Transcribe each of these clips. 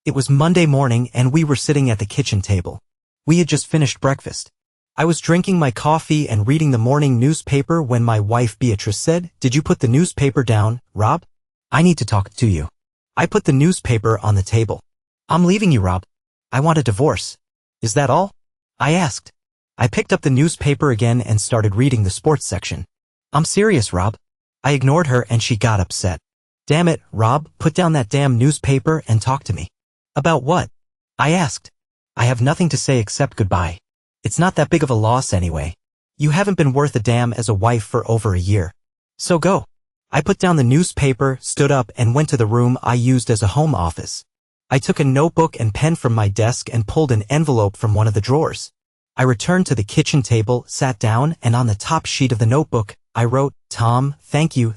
It was Monday morning and we were sitting at the kitchen table. We had just finished breakfast. I was drinking my coffee and reading the morning newspaper when my wife Beatrice said, "Did you put the newspaper down, Rob? I need to talk to you." I put the newspaper on the table. "I'm leaving you, Rob. I want a divorce." "Is that all?" I asked. I picked up the newspaper again and started reading the sports section. "I'm serious, Rob." I ignored her and she got upset. "Damn it, Rob, put down that damn newspaper and talk to me." "About what?" I asked. "I have nothing to say except goodbye. It's not that big of a loss anyway. You haven't been worth a damn as a wife for over a year. So go." I put down the newspaper, stood up, and went to the room I used as a home office. I took a notebook and pen from my desk and pulled an envelope from one of the drawers. I returned to the kitchen table, sat down, and on the top sheet of the notebook, I wrote, "Tom, thank you,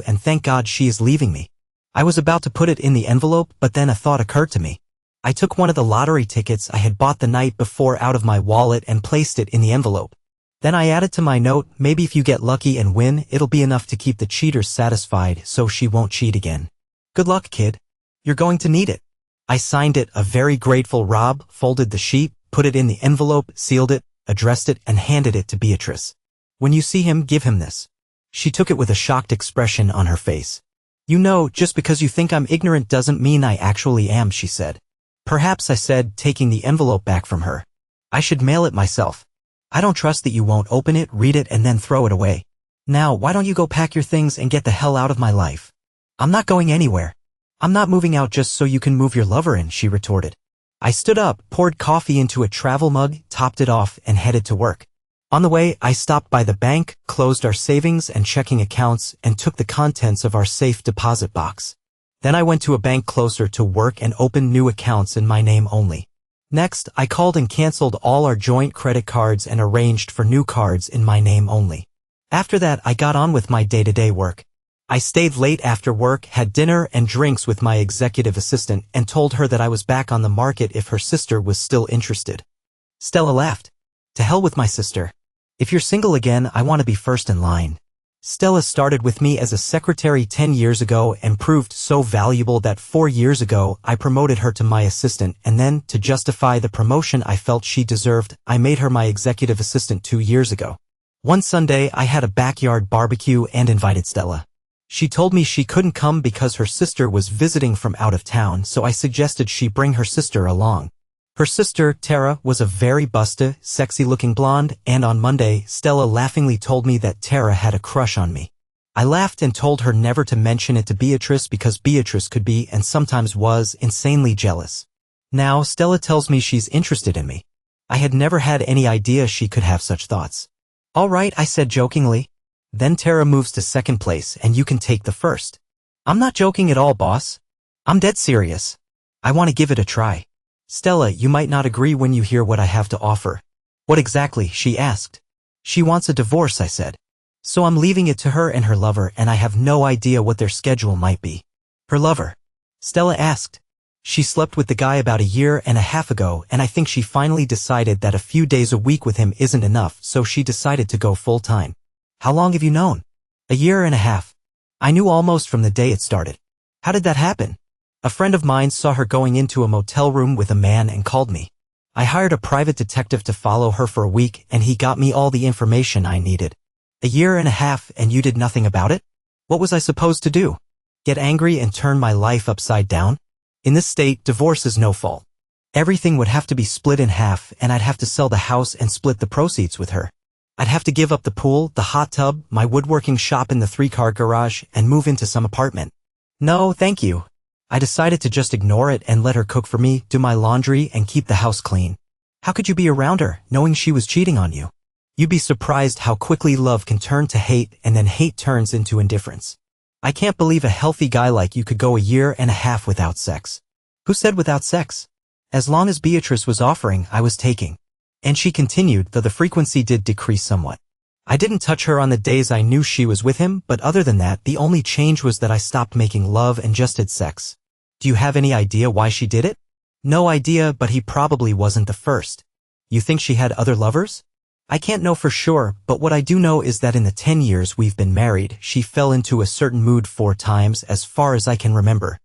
and thank God she is leaving me." I was about to put it in the envelope, but then a thought occurred to me. I took one of the lottery tickets I had bought the night before out of my wallet and placed it in the envelope. Then I added to my note, "Maybe if you get lucky and win, it'll be enough to keep the cheaters satisfied so she won't cheat again. Good luck, kid. You're going to need it." I signed it, a very grateful Rob, folded the sheet, put it in the envelope, sealed it, addressed it, and handed it to Beatrice. "When you see him, give him this." She took it with a shocked expression on her face. "You know, just because you think I'm ignorant doesn't mean I actually am," she said. "Perhaps," I said, taking the envelope back from her. "I should mail it myself. I don't trust that you won't open it, read it, and then throw it away. Now, why don't you go pack your things and get the hell out of my life?" "I'm not going anywhere. I'm not moving out just so you can move your lover in," she retorted. I stood up, poured coffee into a travel mug, topped it off, and headed to work. On the way, I stopped by the bank, closed our savings and checking accounts, and took the contents of our safe deposit box. Then I went to a bank closer to work and opened new accounts in my name only. Next, I called and canceled all our joint credit cards and arranged for new cards in my name only. After that, I got on with my day-to-day work. I stayed late after work, had dinner and drinks with my executive assistant, and told her that I was back on the market if her sister was still interested. Stella laughed. "To hell with my sister. If you're single again, I want to be first in line." Stella started with me as a secretary 10 years ago and proved so valuable that 4 years ago I promoted her to my assistant, and then, to justify the promotion I felt she deserved, I made her my executive assistant 2 years ago. One Sunday I had a backyard barbecue and invited Stella. She told me she couldn't come because her sister was visiting from out of town, so I suggested she bring her sister along. Her sister, Tara, was a very busta, sexy-looking blonde, and on Monday, Stella laughingly told me that Tara had a crush on me. I laughed and told her never to mention it to Beatrice because Beatrice could be, and sometimes was, insanely jealous. Now, Stella tells me she's interested in me. I had never had any idea she could have such thoughts. "All right," I said jokingly. "Then Tara moves to second place and you can take the first." "I'm not joking at all, boss. I'm dead serious. I want to give it a try." "Stella, you might not agree when you hear what I have to offer." "What exactly?" she asked. "She wants a divorce," I said. "So I'm leaving it to her and her lover, and I have no idea what their schedule might be." "Her lover?" Stella asked. "She slept with the guy about a year and a half ago, and I think she finally decided that a few days a week with him isn't enough, so she decided to go full-time." "How long have you known?" "A year and a half. I knew almost from the day it started." "How did that happen?" "A friend of mine saw her going into a motel room with a man and called me. I hired a private detective to follow her for a week, and he got me all the information I needed." "A year and a half, and you did nothing about it? What was I supposed to do? Get angry and turn my life upside down? In this state, divorce is no fault. Everything would have to be split in half, and I'd have to sell the house and split the proceeds with her. I'd have to give up the pool, the hot tub, my woodworking shop in the 3-car garage, and move into some apartment. No, thank you. I decided to just ignore it and let her cook for me, do my laundry, and keep the house clean. How could you be around her, knowing she was cheating on you? You'd be surprised how quickly love can turn to hate, and then hate turns into indifference. I can't believe a healthy guy like you could go a year and a half without sex." "Who said without sex? As long as Beatrice was offering, I was taking." And she continued, though the frequency did decrease somewhat. "I didn't touch her on the days I knew she was with him, but other than that, the only change was that I stopped making love and just had sex." "Do you have any idea why she did it?" "No idea, but he probably wasn't the first." "You think she had other lovers?" "I can't know for sure, but what I do know is that in the 10 years we've been married, she fell into a certain mood 4 times as far as I can remember.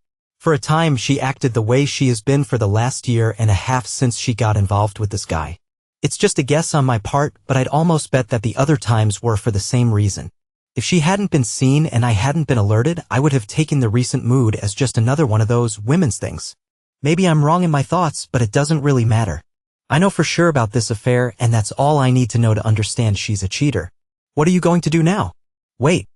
For a time she acted the way she has been for the last year and a half since she got involved with this guy. It's just a guess on my part, but I'd almost bet that the other times were for the same reason. If she hadn't been seen and I hadn't been alerted, I would have taken the recent mood as just another one of those women's things. Maybe I'm wrong in my thoughts, but it doesn't really matter. I know for sure about this affair, and that's all I need to know to understand she's a cheater. What are you going to do now? Wait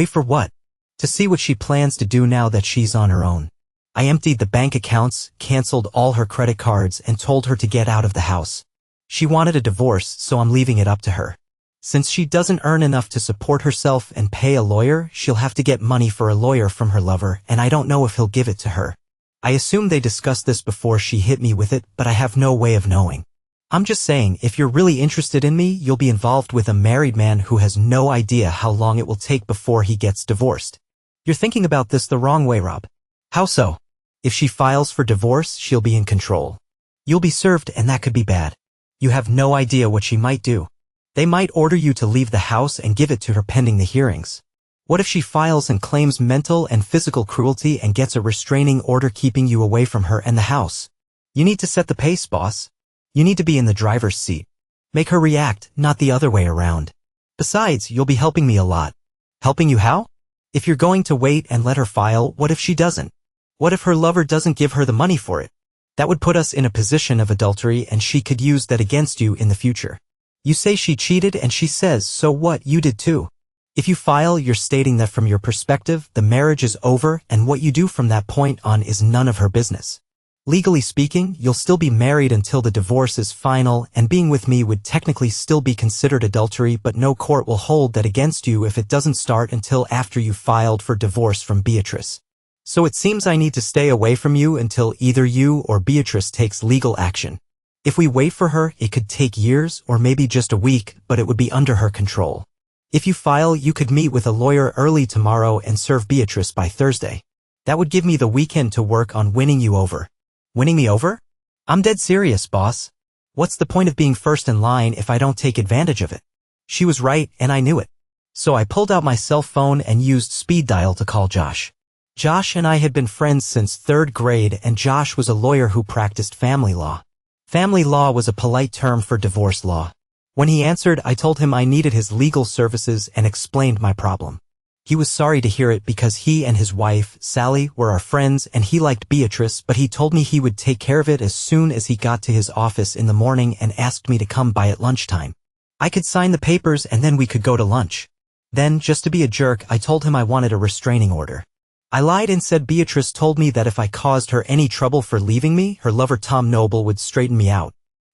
for what? To see what she plans to do now that she's on her own. I emptied the bank accounts, canceled all her credit cards, and told her to get out of the house. She wanted a divorce, so I'm leaving it up to her. Since she doesn't earn enough to support herself and pay a lawyer, she'll have to get money for a lawyer from her lover, and I don't know if he'll give it to her. I assume they discussed this before she hit me with it, but I have no way of knowing. I'm just saying, if you're really interested in me, you'll be involved with a married man who has no idea how long it will take before he gets divorced. You're thinking about this the wrong way, Rob. How so? If she files for divorce, she'll be in control. You'll be served, and that could be bad. You have no idea what she might do. They might order you to leave the house and give it to her pending the hearings. What if she files and claims mental and physical cruelty and gets a restraining order keeping you away from her and the house? You need to set the pace, boss. You need to be in the driver's seat. Make her react, not the other way around. Besides, you'll be helping me a lot. Helping you how? If you're going to wait and let her file, what if she doesn't? What if her lover doesn't give her the money for it? That would put us in a position of adultery, and she could use that against you in the future. You say she cheated and she says, so what, you did too. If you file, you're stating that from your perspective, the marriage is over, and what you do from that point on is none of her business. Legally speaking, you'll still be married until the divorce is final, and being with me would technically still be considered adultery, but no court will hold that against you if it doesn't start until after you filed for divorce from Beatrice. So it seems I need to stay away from you until either you or Beatrice takes legal action. If we wait for her, it could take years or maybe just a week, but it would be under her control. If you file, you could meet with a lawyer early tomorrow and serve Beatrice by Thursday. That would give me the weekend to work on winning you over. Winning me over? I'm dead serious, boss. What's the point of being first in line if I don't take advantage of it? She was right, and I knew it. So I pulled out my cell phone and used speed dial to call Josh. Josh and I had been friends since 3rd grade, and Josh was a lawyer who practiced family law. Family law was a polite term for divorce law. When he answered, I told him I needed his legal services and explained my problem. He was sorry to hear it because he and his wife, Sally, were our friends and he liked Beatrice, but he told me he would take care of it as soon as he got to his office in the morning and asked me to come by at lunchtime. I could sign the papers and then we could go to lunch. Then, just to be a jerk, I told him I wanted a restraining order. I lied and said Beatrice told me that if I caused her any trouble for leaving me, her lover Tom Noble would straighten me out.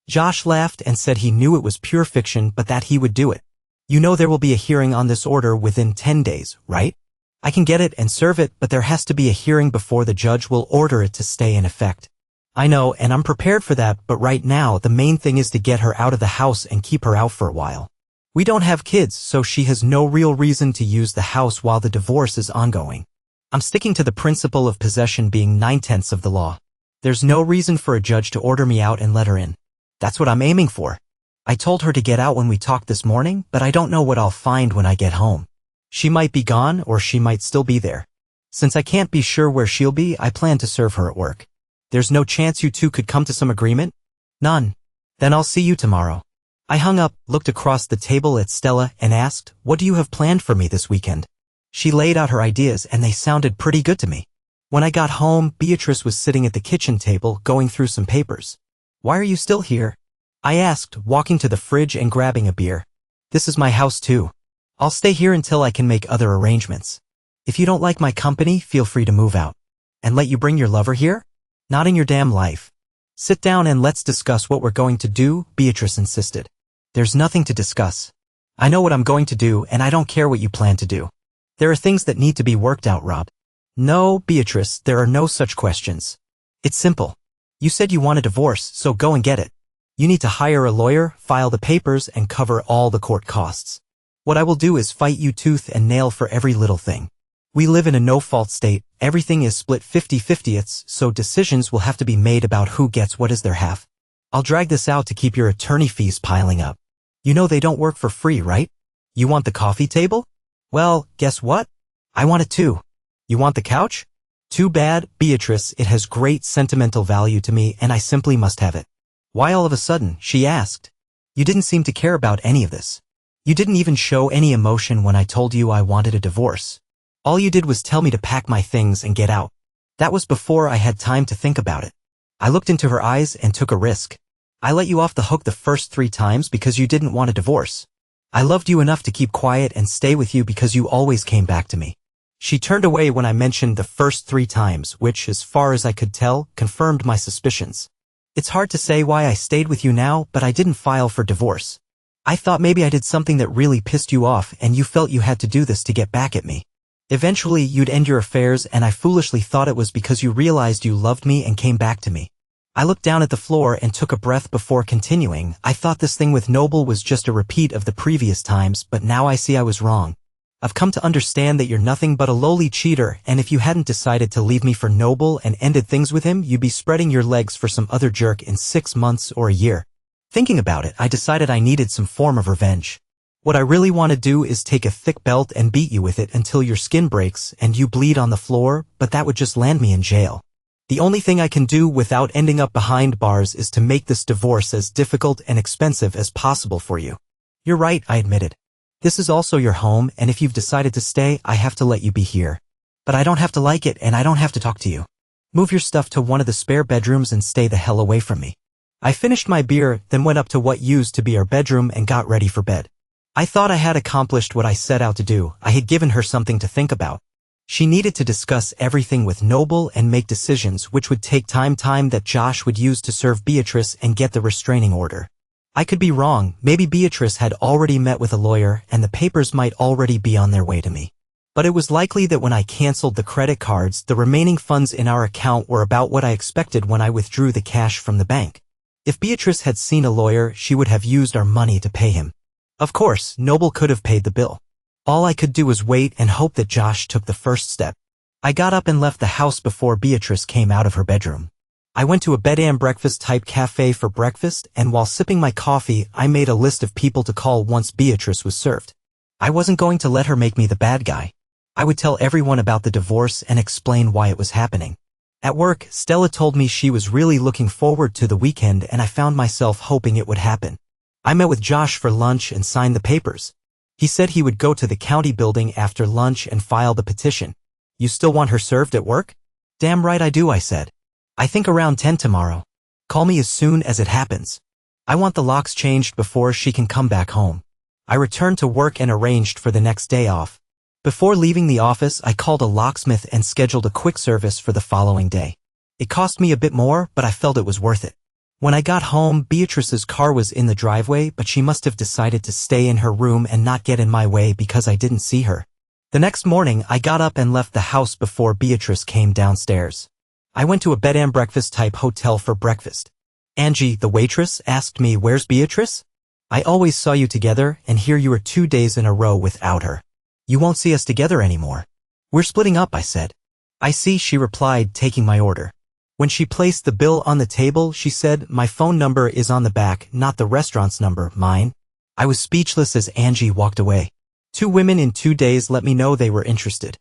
Josh laughed and said he knew it was pure fiction, but that he would do it. You know there will be a hearing on this order within 10 days, right? I can get it and serve it, but there has to be a hearing before the judge will order it to stay in effect. I know, and I'm prepared for that, but right now the main thing is to get her out of the house and keep her out for a while. We don't have kids, so she has no real reason to use the house while the divorce is ongoing. I'm sticking to the principle of possession being 9/10 of the law. There's no reason for a judge to order me out and let her in. That's what I'm aiming for. I told her to get out when we talked this morning, but I don't know what I'll find when I get home. She might be gone or she might still be there. Since I can't be sure where she'll be, I plan to serve her at work. There's no chance you two could come to some agreement? None. Then I'll see you tomorrow. I hung up, looked across the table at Stella, and asked, what do you have planned for me this weekend? She laid out her ideas and they sounded pretty good to me. When I got home, Beatrice was sitting at the kitchen table going through some papers. Why are you still here? I asked, walking to the fridge and grabbing a beer. This is my house too. I'll stay here until I can make other arrangements. If you don't like my company, feel free to move out. And let you bring your lover here? Not in your damn life. Sit down and let's discuss what we're going to do, Beatrice insisted. There's nothing to discuss. I know what I'm going to do and I don't care what you plan to do. There are things that need to be worked out, Rob. No, Beatrice, there are no such questions. It's simple. You said you want a divorce, so go and get it. You need to hire a lawyer, file the papers, and cover all the court costs. What I will do is fight you tooth and nail for every little thing. We live in a no-fault state, everything is split 50-50ths, so decisions will have to be made about who gets what as their half. I'll drag this out to keep your attorney fees piling up. You know they don't work for free, right? You want the coffee table? Well, guess what? I want it too. You want the couch? Too bad, Beatrice, it has great sentimental value to me and I simply must have it. Why all of a sudden, she asked. You didn't seem to care about any of this. You didn't even show any emotion when I told you I wanted a divorce. All you did was tell me to pack my things and get out. That was before I had time to think about it. I looked into her eyes and took a risk. I let you off the hook the first 3 times because you didn't want a divorce. I loved you enough to keep quiet and stay with you because you always came back to me. She turned away when I mentioned the first 3 times, which, as far as I could tell, confirmed my suspicions. It's hard to say why I stayed with you now, but I didn't file for divorce. I thought maybe I did something that really pissed you off and you felt you had to do this to get back at me. Eventually, you'd end your affairs and I foolishly thought it was because you realized you loved me and came back to me. I looked down at the floor and took a breath before continuing. I thought this thing with Noble was just a repeat of the previous times, but now I see I was wrong. I've come to understand that you're nothing but a lowly cheater, and if you hadn't decided to leave me for Noble and ended things with him, you'd be spreading your legs for some other jerk in 6 months or a year. Thinking about it, I decided I needed some form of revenge. What I really want to do is take a thick belt and beat you with it until your skin breaks and you bleed on the floor, but that would just land me in jail. The only thing I can do without ending up behind bars is to make this divorce as difficult and expensive as possible for you. You're right, I admitted. This is also your home, and if you've decided to stay, I have to let you be here. But I don't have to like it and I don't have to talk to you. Move your stuff to one of the spare bedrooms and stay the hell away from me. I finished my beer, then went up to what used to be our bedroom and got ready for bed. I thought I had accomplished what I set out to do. I had given her something to think about. She needed to discuss everything with Noble and make decisions which would take time that Josh would use to serve Beatrice and get the restraining order. I could be wrong, maybe Beatrice had already met with a lawyer and the papers might already be on their way to me. But it was likely that when I canceled the credit cards, the remaining funds in our account were about what I expected when I withdrew the cash from the bank. If Beatrice had seen a lawyer, she would have used our money to pay him. Of course, Noble could have paid the bill. All I could do was wait and hope that Josh took the first step. I got up and left the house before Beatrice came out of her bedroom. I went to a bed and breakfast type cafe for breakfast, and while sipping my coffee, I made a list of people to call once Beatrice was served. I wasn't going to let her make me the bad guy. I would tell everyone about the divorce and explain why it was happening. At work, Stella told me she was really looking forward to the weekend and I found myself hoping it would happen. I met with Josh for lunch and signed the papers. He said he would go to the county building after lunch and file the petition. You still want her served at work? Damn right I do, I said. I think around 10 tomorrow. Call me as soon as it happens. I want the locks changed before she can come back home. I returned to work and arranged for the next day off. Before leaving the office, I called a locksmith and scheduled a quick service for the following day. It cost me a bit more, but I felt it was worth it. When I got home, Beatrice's car was in the driveway, but she must have decided to stay in her room and not get in my way because I didn't see her. The next morning, I got up and left the house before Beatrice came downstairs. I went to a bed and breakfast type hotel for breakfast. Angie, the waitress, asked me, "Where's Beatrice? I always saw you together, and here you are 2 days in a row without her. You won't see us together anymore." "We're splitting up," I said. "I see," she replied, taking my order. When she placed the bill on the table, she said, "My phone number is on the back, not the restaurant's number, mine." I was speechless as Angie walked away. 2 women in 2 days let me know they were interested.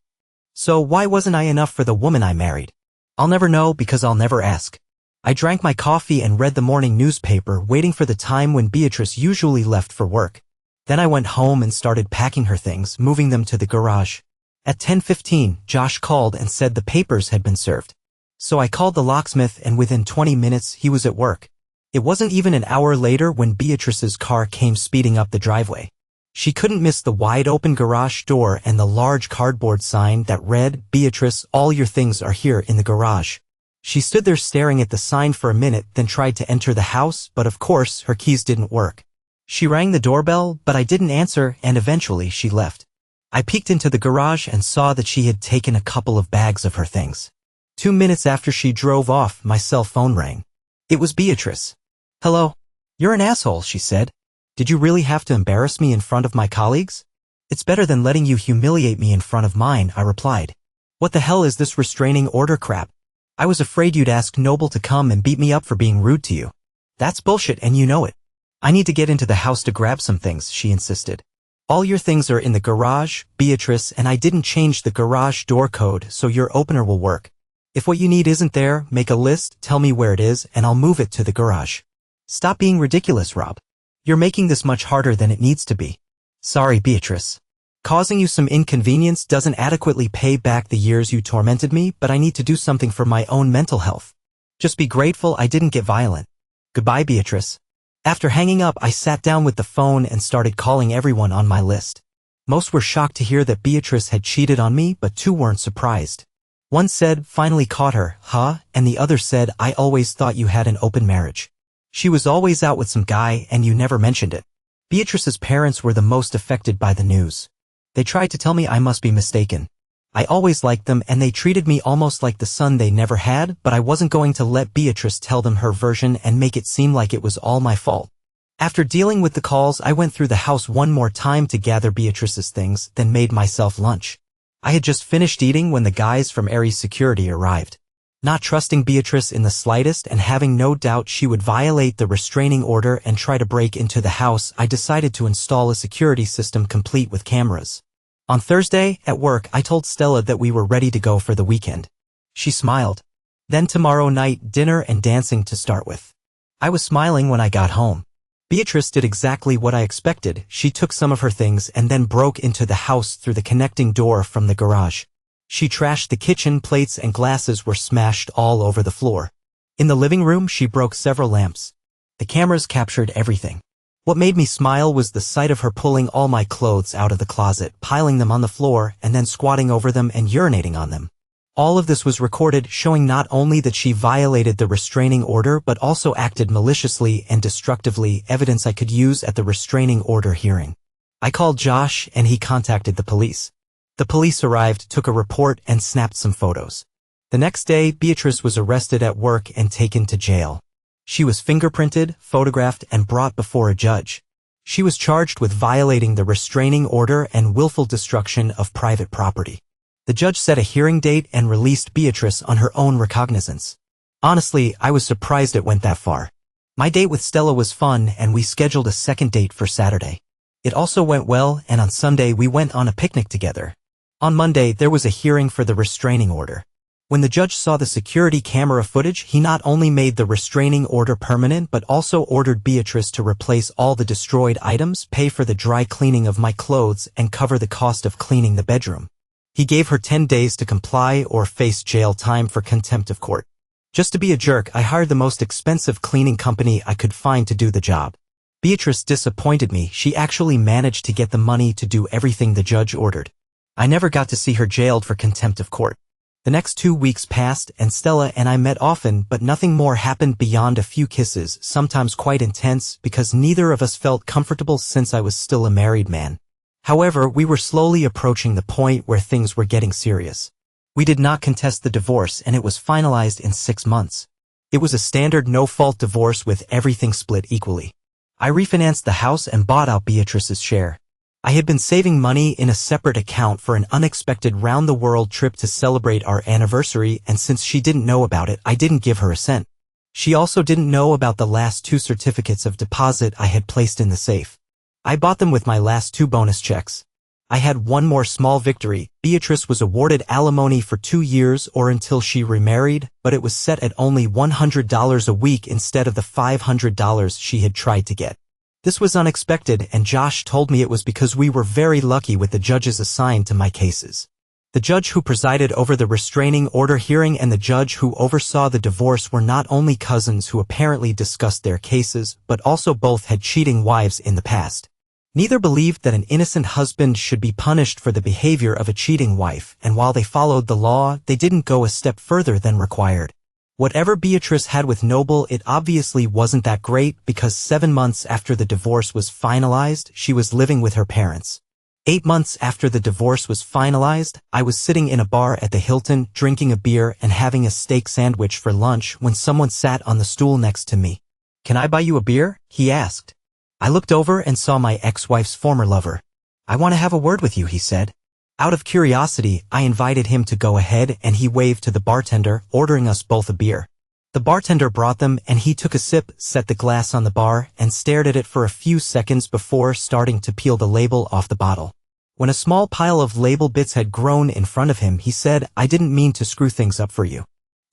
So why wasn't I enough for the woman I married? I'll never know because I'll never ask. I drank my coffee and read the morning newspaper, waiting for the time when Beatrice usually left for work. Then I went home and started packing her things, moving them to the garage. At 10:15, Josh called and said the papers had been served. So I called the locksmith and within 20 minutes he was at work. It wasn't even an hour later when Beatrice's car came speeding up the driveway. She couldn't miss the wide-open garage door and the large cardboard sign that read, "Beatrice, all your things are here in the garage." She stood there staring at the sign for a minute, then tried to enter the house, but of course, her keys didn't work. She rang the doorbell, but I didn't answer, and eventually she left. I peeked into the garage and saw that she had taken a couple of bags of her things. 2 minutes after she drove off, my cell phone rang. It was Beatrice. "Hello? You're an asshole," she said. "Did you really have to embarrass me in front of my colleagues?" "It's better than letting you humiliate me in front of mine," I replied. "What the hell is this restraining order crap? I was afraid you'd ask Noble to come and beat me up for being rude to you. That's bullshit and you know it. I need to get into the house to grab some things," she insisted. "All your things are in the garage, Beatrice, and I didn't change the garage door code, so your opener will work. If what you need isn't there, make a list, tell me where it is, and I'll move it to the garage. Stop being ridiculous, Rob. You're making this much harder than it needs to be. Sorry, Beatrice. Causing you some inconvenience doesn't adequately pay back the years you tormented me, but I need to do something for my own mental health. Just be grateful I didn't get violent. Goodbye, Beatrice. After hanging up, I sat down with the phone and started calling everyone on my list. Most were shocked to hear that Beatrice had cheated on me, but 2 weren't surprised. One said, finally caught her, huh? And the other said, I always thought you had an open marriage. She was always out with some guy and you never mentioned it. Beatrice's parents were the most affected by the news. They tried to tell me I must be mistaken. I always liked them and they treated me almost like the son they never had, but I wasn't going to let Beatrice tell them her version and make it seem like it was all my fault. After dealing with the calls, I went through the house one more time to gather Beatrice's things, then made myself lunch. I had just finished eating when the guys from Aries Security arrived. Not trusting Beatrice in the slightest and having no doubt she would violate the restraining order and try to break into the house, I decided to install a security system complete with cameras. On Thursday, at work, I told Stella that we were ready to go for the weekend. She smiled. Then tomorrow night, dinner and dancing to start with. I was smiling when I got home. Beatrice did exactly what I expected. She took some of her things and then broke into the house through the connecting door from the garage. She trashed the kitchen, plates and glasses were smashed all over the floor. In the living room, she broke several lamps. The cameras captured everything. What made me smile was the sight of her pulling all my clothes out of the closet, piling them on the floor, and then squatting over them and urinating on them. All of this was recorded, showing not only that she violated the restraining order but also acted maliciously and destructively, evidence I could use at the restraining order hearing. I called Josh and he contacted the police. The police arrived, took a report, and snapped some photos. The next day, Beatrice was arrested at work and taken to jail. She was fingerprinted, photographed, and brought before a judge. She was charged with violating the restraining order and willful destruction of private property. The judge set a hearing date and released Beatrice on her own recognizance. Honestly, I was surprised it went that far. My date with Stella was fun and we scheduled a second date for Saturday. It also went well, and on Sunday we went on a picnic together. On Monday, there was a hearing for the restraining order. When the judge saw the security camera footage, he not only made the restraining order permanent but also ordered Beatrice to replace all the destroyed items, pay for the dry cleaning of my clothes, and cover the cost of cleaning the bedroom. He gave her 10 days to comply or face jail time for contempt of court. Just to be a jerk, I hired the most expensive cleaning company I could find to do the job. Beatrice disappointed me. She actually managed to get the money to do everything the judge ordered. I never got to see her jailed for contempt of court. The next 2 weeks passed and Stella and I met often, but nothing more happened beyond a few kisses, sometimes quite intense, because neither of us felt comfortable since I was still a married man. However, we were slowly approaching the point where things were getting serious. We did not contest the divorce and it was finalized in 6 months. It was a standard no-fault divorce with everything split equally. I refinanced the house and bought out Beatrice's share. I had been saving money in a separate account for an unexpected round-the-world trip to celebrate our anniversary, and since she didn't know about it, I didn't give her a cent. She also didn't know about the last 2 certificates of deposit I had placed in the safe. I bought them with my last 2 bonus checks. I had one more small victory. Beatrice was awarded alimony for 2 years or until she remarried, but it was set at only $100 a week instead of the $500 she had tried to get. This was unexpected, and Josh told me it was because we were very lucky with the judges assigned to my cases. The judge who presided over the restraining order hearing and the judge who oversaw the divorce were not only cousins who apparently discussed their cases, but also both had cheating wives in the past. Neither believed that an innocent husband should be punished for the behavior of a cheating wife, and while they followed the law, they didn't go a step further than required. Whatever Beatrice had with Noble, it obviously wasn't that great, because 7 months after the divorce was finalized, she was living with her parents. 8 months after the divorce was finalized, I was sitting in a bar at the Hilton, drinking a beer and having a steak sandwich for lunch when someone sat on the stool next to me. "Can I buy you a beer?" he asked. I looked over and saw my ex-wife's former lover. "I want to have a word with you," he said. Out of curiosity, I invited him to go ahead and he waved to the bartender, ordering us both a beer. The bartender brought them and he took a sip, set the glass on the bar, and stared at it for a few seconds before starting to peel the label off the bottle. When a small pile of label bits had grown in front of him, he said, "I didn't mean to screw things up for you.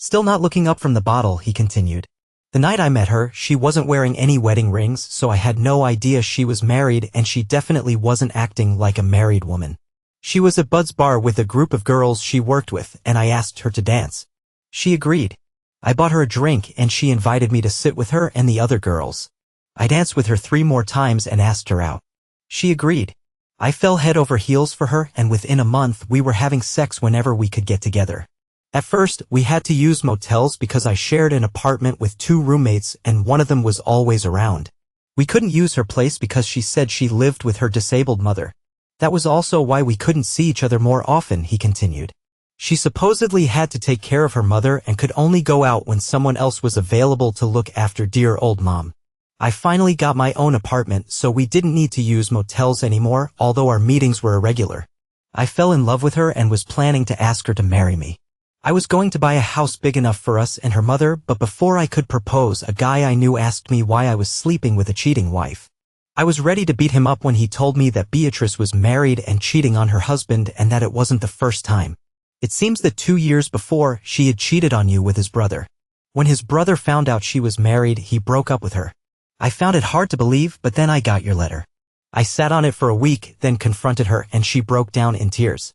Still not looking up from the bottle, he continued. The night I met her, she wasn't wearing any wedding rings, so I had no idea she was married, and she definitely wasn't acting like a married woman. She was at Bud's bar with a group of girls she worked with, and I asked her to dance. She agreed. I bought her a drink, and she invited me to sit with her and the other girls. I danced with her 3 more times and asked her out. She agreed. I fell head over heels for her, and within a month we were having sex whenever we could get together. At first, we had to use motels because I shared an apartment with 2 roommates and one of them was always around. We couldn't use her place because she said she lived with her disabled mother. That was also why we couldn't see each other more often, he continued. She supposedly had to take care of her mother and could only go out when someone else was available to look after dear old mom. I finally got my own apartment, so we didn't need to use motels anymore, although our meetings were irregular. I fell in love with her and was planning to ask her to marry me. I was going to buy a house big enough for us and her mother, but before I could propose, a guy I knew asked me why I was sleeping with a cheating wife. I was ready to beat him up when he told me that Beatrice was married and cheating on her husband and that it wasn't the first time. It seems that 2 years before, she had cheated on you with his brother. When his brother found out she was married, he broke up with her. I found it hard to believe, but then I got your letter. I sat on it for a week, then confronted her, and she broke down in tears.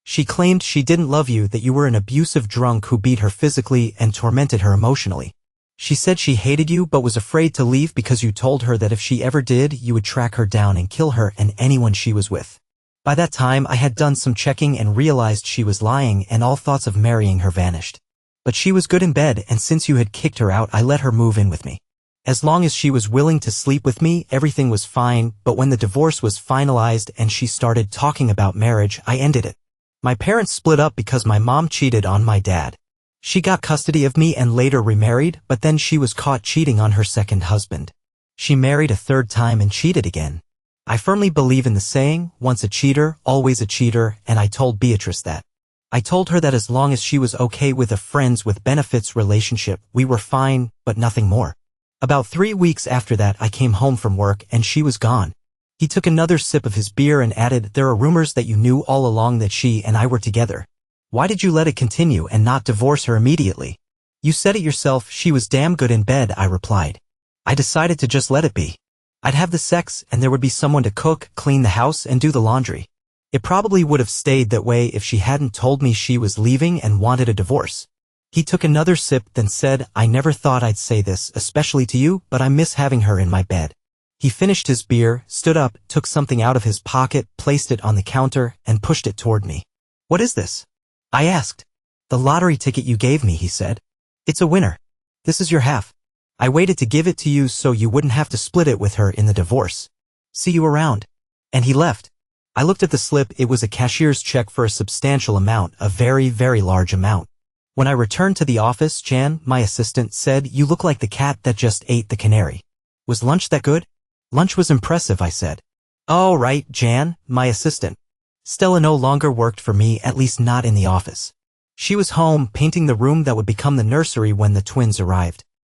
She claimed she didn't love you, that you were an abusive drunk who beat her physically and tormented her emotionally. She said she hated you but was afraid to leave because you told her that if she ever did, you would track her down and kill her and anyone she was with. By that time, I had done some checking and realized she was lying, and all thoughts of marrying her vanished. But she was good in bed, and since you had kicked her out, I let her move in with me. As long as she was willing to sleep with me, everything was fine, but when the divorce was finalized and she started talking about marriage, I ended it. My parents split up because my mom cheated on my dad. She got custody of me and later remarried, but then she was caught cheating on her second husband. She married a 3rd time and cheated again. I firmly believe in the saying, once a cheater, always a cheater, and I told Beatrice that. I told her that as long as she was okay with a friends with benefits relationship, we were fine, but nothing more. About 3 weeks after that, I came home from work and she was gone. He took another sip of his beer and added, "There are rumors that you knew all along that she and I were together. Why did you let it continue and not divorce her immediately?" "You said it yourself, she was damn good in bed," I replied. "I decided to just let it be. I'd have the sex and there would be someone to cook, clean the house, and do the laundry. It probably would have stayed that way if she hadn't told me she was leaving and wanted a divorce." He took another sip, then said, "I never thought I'd say this, especially to you, but I miss having her in my bed." He finished his beer, stood up, took something out of his pocket, placed it on the counter, and pushed it toward me. "What is this?" I asked. "The lottery ticket you gave me," he said. "It's a winner. This is your half. I waited to give it to you so you wouldn't have to split it with her in the divorce. See you around." And he left. I looked at the slip. It was a cashier's check for a substantial amount, a very, very large amount. When I returned to the office, Jan, my assistant, said, "You look like the cat that just ate the canary. Was lunch that good?" "Lunch was impressive," I said. "Oh, right, Jan, my assistant." Stella no longer worked for me, at least not in the office. She was home, painting the room that would become the nursery when the twins arrived.